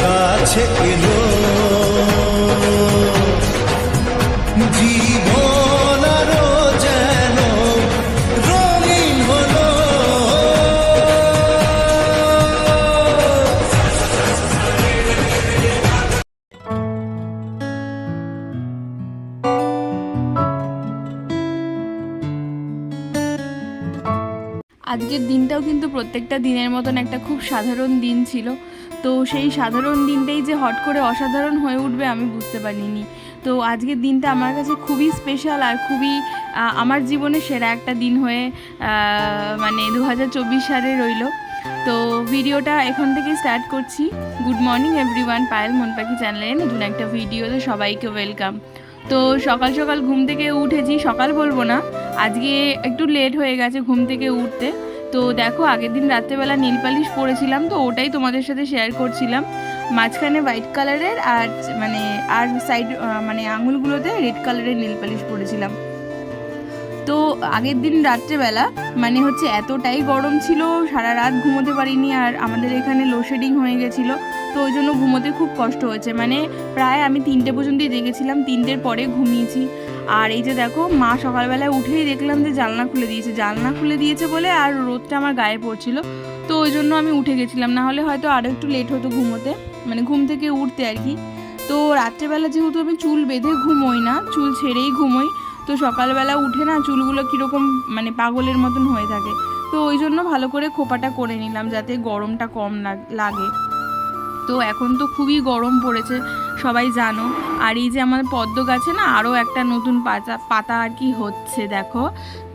কাছে এলো জীবন আরো যেন রঙিন হলো। আজকের দিনটাও কিন্তু প্রত্যেকটা দিনের মতন একটা খুব সাধারণ দিন ছিল। তো সেই সাধারণ দিনটাই যে হট করে অসাধারণ হয়ে উঠবে আমি বুঝতে পারিনি। তো আজকের দিনটা আমার কাছে খুবই স্পেশাল আর খুবই আমার জীবনে সেরা একটা দিন হয়ে মানে 2024 সালে রইল। তো ভিডিওটা এখান থেকে স্টার্ট করছি। গুড মর্নিং এভরিওয়ান, পায়েল মন পাখি চ্যানেলে নতুন একটা ভিডিওতে সবাইকে ওয়েলকাম। তো সকাল সকাল ঘুম থেকে উঠেছি, সকাল বলবো না, আজকে একটু লেট হয়ে গেছে ঘুম থেকে উঠতে। তো দেখো আগের দিন রাত্রেবেলা নীল পালিশ পরেছিলাম, তো ওটাই তোমাদের সাথে শেয়ার করছিলাম। মাঝখানে হোয়াইট কালারের আর আর সাইড মানে আঙুলগুলোতে রেড কালারের নীল পালিশ পরেছিলাম। তো আগের দিন রাত্রেবেলা মানে হচ্ছে এতটাই গরম ছিল, সারা রাত ঘুমোতে পারিনি। আর আমাদের এখানে লোডশেডিং হয়ে গেছিলো, তো ওই জন্য ঘুমোতে খুব কষ্ট হয়েছে। মানে প্রায় আমি 3টে পর্যন্তই জেগেছিলাম, 3টের পরে ঘুমিয়েছি। আর এই যে দেখো মা সকালবেলায় উঠেই দেখলাম যে জানলা খুলে দিয়েছে বলে আর রোদটা আমার গায়ে পড়ছিল, তো ওই জন্য আমি উঠে গেছিলাম, না হলে হয়তো আরও একটু লেট হতো ঘুমোতে, মানে ঘুম থেকে উঠতে আর কি। তো রাত্রেবেলা যেহেতু আমি চুল বেঁধে ঘুমোই না, চুল ছেড়েই ঘুমোই, তো সকালবেলা উঠে না চুলগুলো কীরকম মানে পাগলের মতন হয়ে থাকে। তো ওই জন্য ভালো করে খোপাটা করে নিলাম যাতে গরমটা কম লাগে। তো এখন তো খুবই গরম পড়েছে সবাই জানো। আর এই যে আমাদের পদ্ম গাছে না আরও একটা নতুন পাতা আর কি হচ্ছে দেখো।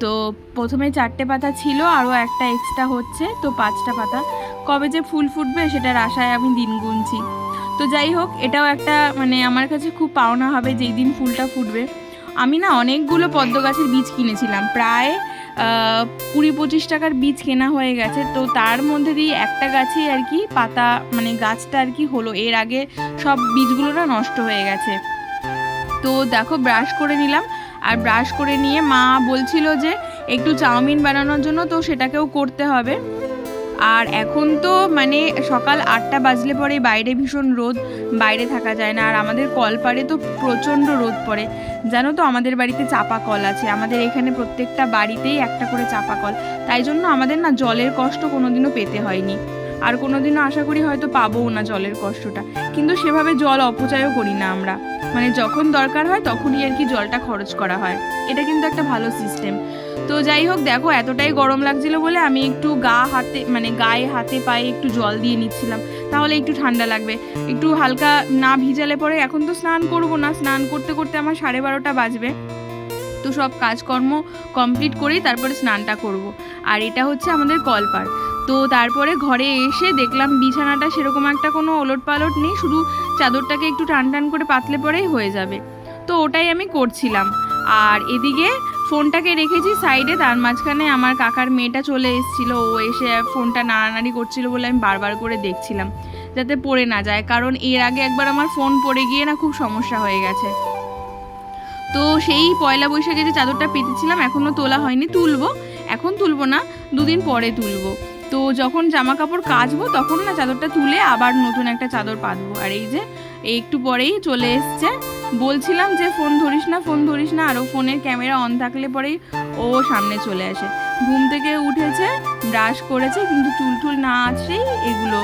তো প্রথমে 4টে পাতা ছিল, আরও একটা এক্সট্রা হচ্ছে, তো 5টা পাতা। কবে যে ফুল ফুটবে সেটার আশায় আমি দিন গুনছি। তো যাই হোক, এটাও একটা মানে আমার কাছে খুব পাওনা হবে যেই দিন ফুলটা ফুটবে। আমি না অনেকগুলো পদ্ম গাছের বীজ কিনেছিলাম, প্রায় 20-25 টাকার বীজ কেনা হয়ে গেছে। তো তার মধ্যে দিয়ে একটা গাছেই আর কি পাতা মানে গাছটা আর কি হলো, এর আগে সব বীজগুলো না নষ্ট হয়ে গেছে। তো দেখো ব্রাশ করে নিলাম, আর ব্রাশ করে নিয়ে মা বলছিল যে একটু চাউমিন বানানোর জন্য, তো সেটাকেও করতে হবে। আর এখন তো মানে সকাল 8টা বাজলে পরে বাইরে ভীষণ রোদ, বাইরে থাকা যায় না। আর আমাদের কলপাড়ে তো প্রচণ্ড রোদ পড়ে জানো তো। আমাদের বাড়িতে চাপা কল আছে, আমাদের এখানে প্রত্যেকটা বাড়িতেই একটা করে চাপা কল, তাই জন্য আমাদের না জলের কষ্ট কোনোদিনও পেতে হয়নি, আর কোনোদিনও আশা করি হয়তো পাবোও না জলের কষ্টটা। কিন্তু সেভাবে জল অপচয়ও করি না আমরা, মানে যখন দরকার হয় তখনই আর কি জলটা খরচ করা হয়, এটা কিন্তু একটা ভালো সিস্টেম। তো যাই হোক দেখো এতটাই গরম লাগছিল বলে আমি একটু গায়ে হাতে পায়ে একটু জল দিয়ে নিচ্ছিলাম, তাহলে একটু ঠান্ডা লাগবে। একটু হালকা না ভিজালে পরে এখন তো স্নান করব না, স্নান করতে করতে আমার 12:30টা বাজবে। তো সব কাজকর্ম কমপ্লিট করেই তারপরে স্নানটা করব। আর এটা হচ্ছে আমাদের কলপাড়। তো তারপরে ঘরে এসে দেখলাম বিছানাটা সেরকম একটা কোনো ওলট পালট নেই, শুধু চাদরটাকে একটু টান টান করে পাতলে পরেই হয়ে যাবে, তো ওটাই আমি করছিলাম। আর এদিকে ফোনটাকে রেখেছি সাইডে, তার মাঝখানে আমার কাকার মেয়েটা চলে এসেছিলো, ও এসে ফোনটা নাড়ানাড়ি করছিল বলে আমি বারবার করে দেখছিলাম যাতে পড়ে না যায়, কারণ এর আগে একবার আমার ফোন পড়ে গিয়ে না খুব সমস্যা হয়ে গেছে। তো সেই পয়লা বৈশাখে যে চাদরটা পেতেছিলাম এখনও তোলা হয়নি, এখন তুলবো না, 2 দিন পরে তুলবো। তো যখন জামা কাপড় কাচবো তখন না চাদরটা তুলে আবার নতুন একটা চাদর পাতবো। আর এই যে একটু পরেই চলে এসছে, বলছিলাম যে ফোন ধরিস না, আরও ফোনের ক্যামেরা অন থাকলে পরেই ও সামনে চলে আসে। ঘুম থেকে উঠেছে, ব্রাশ করেছে, কিন্তু চুল না আছেই এগুলো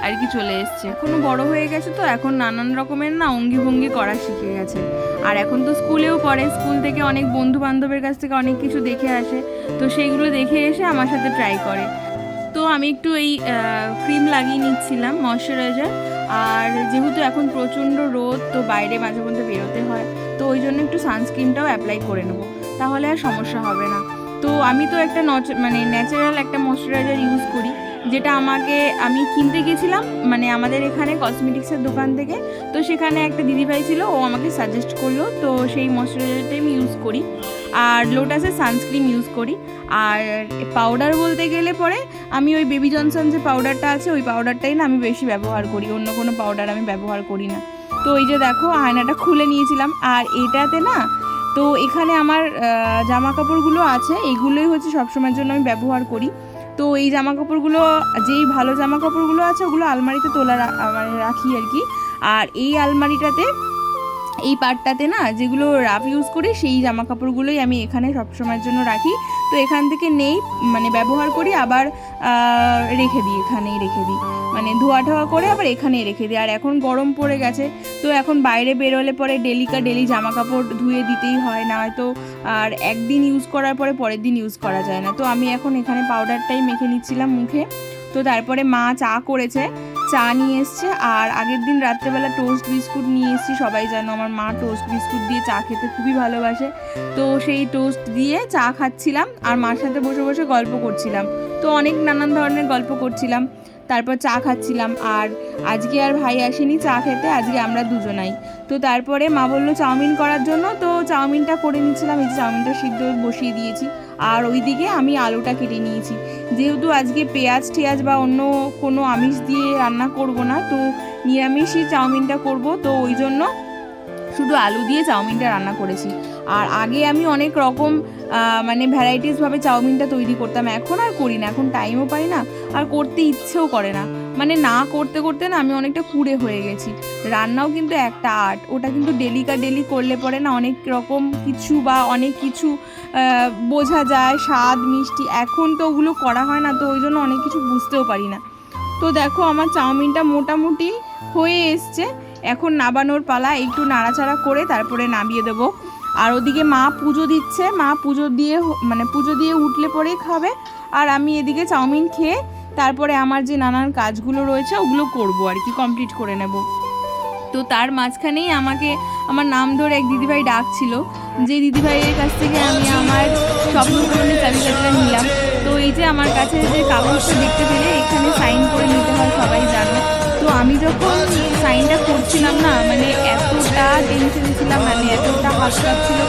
আর কি চলে এসছে। এখনও বড় হয়ে গেছে, তো এখন নানান রকমের না অঙ্গি ভঙ্গি করা শিখে গেছে। আর এখন তো স্কুলেও পড়ে, স্কুল থেকে অনেক বন্ধু বান্ধবের কাছ থেকে অনেক কিছু দেখে আসে, তো সেইগুলো দেখে এসে আমার সাথে ট্রাই করে। তো আমি একটু এই ক্রিম লাগিয়ে নিচ্ছিলাম, ময়শ্চারাইজার। আর যেহেতু এখন প্রচণ্ড রোদ, তো বাইরে মাঝে মধ্যে বেরোতে হয়, তো ওই জন্য একটু সানস্ক্রিনটাও অ্যাপ্লাই করে নেবো, তাহলে আর সমস্যা হবে না। তো আমি তো একটা ন্যাচারাল একটা ময়শ্চারাইজার ইউজ করি, যেটা আমি কিনতে গেছিলাম মানে আমাদের এখানে কসমেটিক্সের দোকান থেকে। তো সেখানে একটা দিদিভাই ছিল, ও আমাকে সাজেস্ট করলো, তো সেই ময়শ্চারাইজারটাই আমি ইউজ করি। আর লোটাসের সানস্ক্রিন ইউজ করি। আর পাউডার বলতে গেলে পরে আমি ওই বেবি জনসন যে পাউডারটা আছে ওই পাউডারটাই না আমি বেশি ব্যবহার করি, অন্য কোনো পাউডার আমি ব্যবহার করি না। তো এই যে দেখো আয়নাটা খুলে নিয়েছিলাম, আর এটাতে না তো এখানে আমার জামা কাপড়গুলো আছে, এগুলোই হচ্ছে সবসময়ের জন্য আমি ব্যবহার করি। তো এই জামা কাপড়গুলো, যেই ভালো জামা কাপড়গুলো আছে ওগুলো আলমারিতে তোলা মানে রাখি আর কি। আর এই আলমারিটাতে, এই পার্টটাতে না যেগুলো রাফ ইউজ করি সেই জামা কাপড়গুলোই আমি এখানে সবসময়ের জন্য রাখি। তো এখান থেকে নেই মানে ব্যবহার করি, আবার রেখে দিই, এখানেই রেখে দিই, মানে ধোয়া ঠোয়া করে আবার এখানেই রেখে দিই। আর এখন গরম পড়ে গেছে, তো এখন বাইরে বেরোলে পরে ডেলি জামা কাপড় ধুয়ে দিতেই হয়, না হয়তো আর একদিন ইউজ করার পরে পরের দিন ইউজ করা যায় না। তো আমি এখন এখানে পাউডারটাই মেখে নিচ্ছিলাম মুখে। তো তারপরে মা চা করেছে, চা নিয়ে এসছে, আর আগের দিন রাত্রেবেলা টোস্ট বিস্কুট নিয়ে এসেছি। সবাই জানো আমার মা টোস্ট বিস্কুট দিয়ে চা খেতে খুবই ভালোবাসে। তো সেই টোস্ট দিয়ে চা খাচ্ছিলাম আর মার সাথে বসে বসে গল্প করছিলাম। তো অনেক নানান ধরনের গল্প করছিলাম, তারপর চা খাচ্ছিলাম। আর আজকে আর ভাই আসেনি চা খেতে, আজকে আমরা দুজনাই। তো তারপরে মা বললো চাউমিন করার জন্য, তো চাউমিনটা করে নিচ্ছিলাম। এই যে চাউমিনটা সিদ্ধ বসিয়ে দিয়েছি, আর ওইদিকে আমি আলুটা কেটে নিয়েছি। যেহেতু আজকে পেঁয়াজ টেয়াজ বা অন্য কোনো আমিষ দিয়ে রান্না করব না, তো নিরামিষই চাউমিনটা করব, তো ওই জন্য শুধু আলু দিয়ে চাউমিনটা রান্না করেছি। আর আগে আমি অনেক রকম মানে ভ্যারাইটিসভাবে চাউমিনটা তৈরি করতাম, এখন আর করি না, এখন টাইমও পাই না আর করতে ইচ্ছেও করে না। মানে না করতে করতে না আমি অনেকটা কুঁড়ে হয়ে গেছি। রান্নাও কিন্তু একটা আর্ট, ওটা কিন্তু ডেলি করলে পরে না অনেক রকম কিছু বা অনেক কিছু বোঝা যায়, স্বাদ মিষ্টি। এখন তো ওগুলো করা হয় না, তো ওই জন্য অনেক কিছু বুঝতেও পারি না। তো দেখো আমার চাউমিনটা মোটামুটি হয়ে এসছে, এখন নাবানোর পালা। একটু নাড়াচাড়া করে তারপরে নামিয়ে দেবো। আর ওদিকে মা পুজো দিচ্ছে, মা পুজো দিয়ে উঠলে পরেই খাবে, আর আমি এদিকে চাউমিন খেয়ে তারপরে আমার যে নানান কাজগুলো রয়েছে ওগুলো করবো আর কি, কমপ্লিট করে নেব। তো তার মাঝখানেই আমাকে আমার নাম ধরে এক দিদিভাই ডাকছিল, যে দিদিভাইয়ের কাছ থেকে আমি আমার স্বপ্ন পূরণের চাবিকাঠিটা নিলাম। তো এই যে আমার কাছে যে কাগজটা দেখতে পেলে, এখানে সাইন করে নিতে হয়, সবাই জানো। তো আমি যখন সাইনটা করছিলাম না, মানে এতটা টেনশন ছিলাম, মানে এতটা হাত কাঁপছিল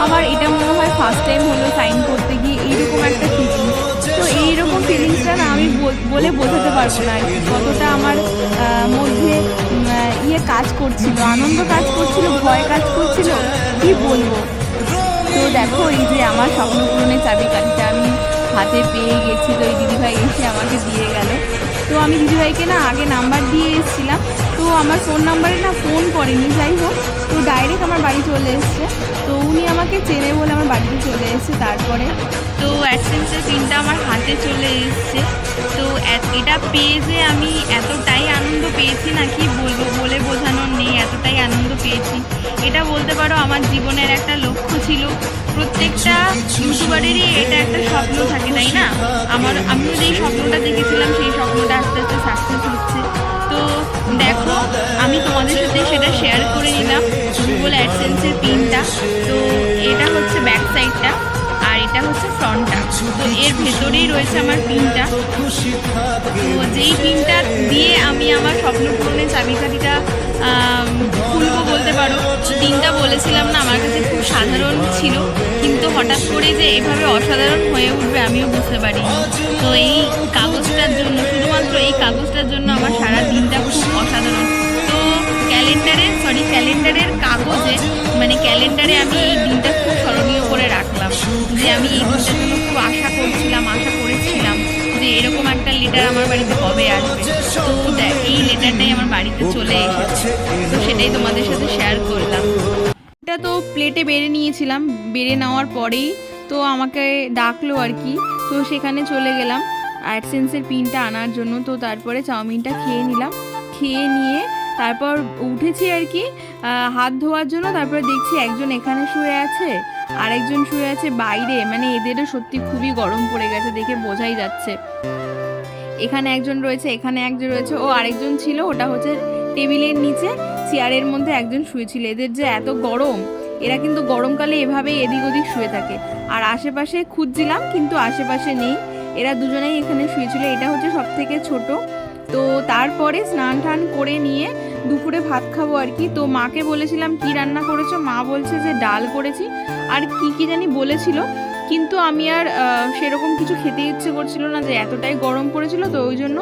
আমার। এটা মনে হয় ফার্স্ট টাইম হলো সাইন করতে গিয়ে এইরকম একটা ফিলিংস। তো এইরকম ফিলিংসটা না আমি বলে বোঝাতে পারবো না আর কি, কতটা আমার মধ্যে কাজ করছিল, আনন্দ কাজ করছিল, ভয় কাজ করছিল, কি বলবো। তো দেখো এই যে আমার স্বপ্ন পূরণের চাবিকাঠিটা আমি হাতে পেয়ে গেছি। তো এই দিদিভাই এসে আমাকে দিয়ে গেল। তো আমি দিদিভাইকে না আগে নাম্বার দিয়ে এসেছিলাম, তো আমার ফোন নাম্বারে না ফোন করেনি, যাই হোক তো ডাইরেক্ট আমার বাড়ি চলে এসছে। তো উনি আমাকে চেনে বলে আমার বাড়িতে চলে এসছে। তারপরে তো অ্যাডসেন্সের পিনটা আমার হাতে চলে এসছে। তো এটা পেয়ে যে আমি এতটাই আনন্দ পেয়েছি না, কি বলবো, বলে বোঝানোর নেই, এতটাই আনন্দ পেয়েছি। এটা বলতে পারো আমার জীবনের একটা লক্ষ্য ছিল। প্রত্যেকটা ইউটিউবারেরই এটা একটা স্বপ্ন থাকে, তাই না? আমিও যেই স্বপ্নটা দেখেছিলাম সেই স্বপ্নটা আস্তে আস্তে সাকসেস হচ্ছে। তো দেখো আমি তোমাদের সাথে সেটা শেয়ার করে নিলাম, গুগল অ্যাডসেন্সের পিনটা। তো এটা হচ্ছে ব্যাক সাইডটা আর এটা হচ্ছে ফ্রন্টটা। তো এর ভেতরেই রয়েছে আমার পিনটা। তো যেই পিনটা দিয়ে আমি আমার স্বপ্ন পূরণের চাবিকাঠিটা খুলবো বলতে পারো। তো দিনটা বলেছিলাম না আমার কাছে খুব সাধারণ ছিল, কিন্তু হঠাৎ করে যে এভাবে অসাধারণ হয়ে উঠবে আমিও বুঝতে পারিনি। তো এই কাগজটার জন্য, শুধুমাত্র এই কাগজটার জন্য আমার সারা দিনটা খুব অসাধারণ। তো ক্যালেন্ডারের কাগজে, মানে ক্যালেন্ডারে আমি এই দিনটা খুব স্মরণীয় করে রাখলাম, যে আমি এই দিনটার জন্য খুব আশা করেছিলাম যে এরকম একটা লেটার আমার বাড়িতে কবে আসবে। তো এই লেটারটাই আমার বাড়িতে চলে এসেছে। তো সেটাই তোমাদের সাথে শেয়ার করলাম। এটা তো প্লেটে বেড়ে নিয়েছিলাম, বেড়ে নেওয়ার পরেই তো আমাকে ডাকলো আর কি। তো সেখানে চলে গেলাম অ্যাডসেন্সের পিনটা আনার জন্য। তো তারপরে চাউমিনটা খেয়ে নিলাম, খেয়ে নিয়ে তারপর উঠেছি আর কি হাত ধোয়ার জন্য। তারপরে দেখছি একজন এখানে শুয়ে আছে, আরেকজন শুয়ে আছে বাইরে। মানে এদেরও সত্যি খুবই গরম পড়ে গেছে, দেখে বোঝাই যাচ্ছে। এখানে একজন রয়েছে, এখানে একজন রয়েছে, ও আরেকজন ছিল, ওটা হচ্ছে টেবিলের নিচে চেয়ারের মধ্যে একজন শুয়েছিল। এদের যে এত গরম, এরা কিন্তু গরমকালে এভাবেই এদিক ওদিক শুয়ে থাকে। আর আশেপাশে খুঁজছিলাম কিন্তু আশেপাশে নেই, এরা দুজনেই এখানে শুয়েছিল। এটা হচ্ছে সব থেকে ছোট। তো তারপরে স্নান টান করে নিয়ে দুপুরে ভাত খাবো আর কি। তো মাকে বলেছিলাম কি রান্না করেছো, মা বলছে যে ডাল করেছি আর কি জানি বলেছিল, কিন্তু আমি আর সেরকম কিছু খেতে ইচ্ছে করছিল না, যে এতটাই গরম পড়েছিল। তো ওই জন্য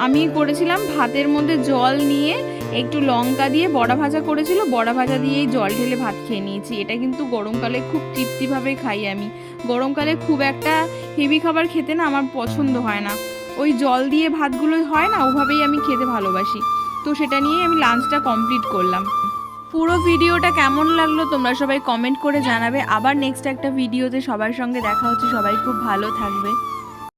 আমি করেছিলাম ভাতের মধ্যে জল নিয়ে একটু লঙ্কা দিয়ে বড়া ভাজা করেছিল, বড়া ভাজা দিয়েই জল ঢেলে ভাত খেয়ে নিয়েছি। এটা কিন্তু গরমকালে খুব তৃপ্তিভাবে খাই আমি। গরমকালে খুব একটা হেভি খাবার খেতে না আমার পছন্দ হয় না, ওই জল দিয়ে ভাতগুলো হয় না, ওভাবেই আমি খেতে ভালোবাসি। তো সেটা নিয়েই আমি লাঞ্চটা কমপ্লিট করলাম। পুরো ভিডিওটা কেমন লাগলো তোমরা সবাই কমেন্ট করে জানাবে। আবার নেক্সট একটা ভিডিওতে সবার সঙ্গে দেখা হচ্ছে। সবাই খুব ভালো থাকবে।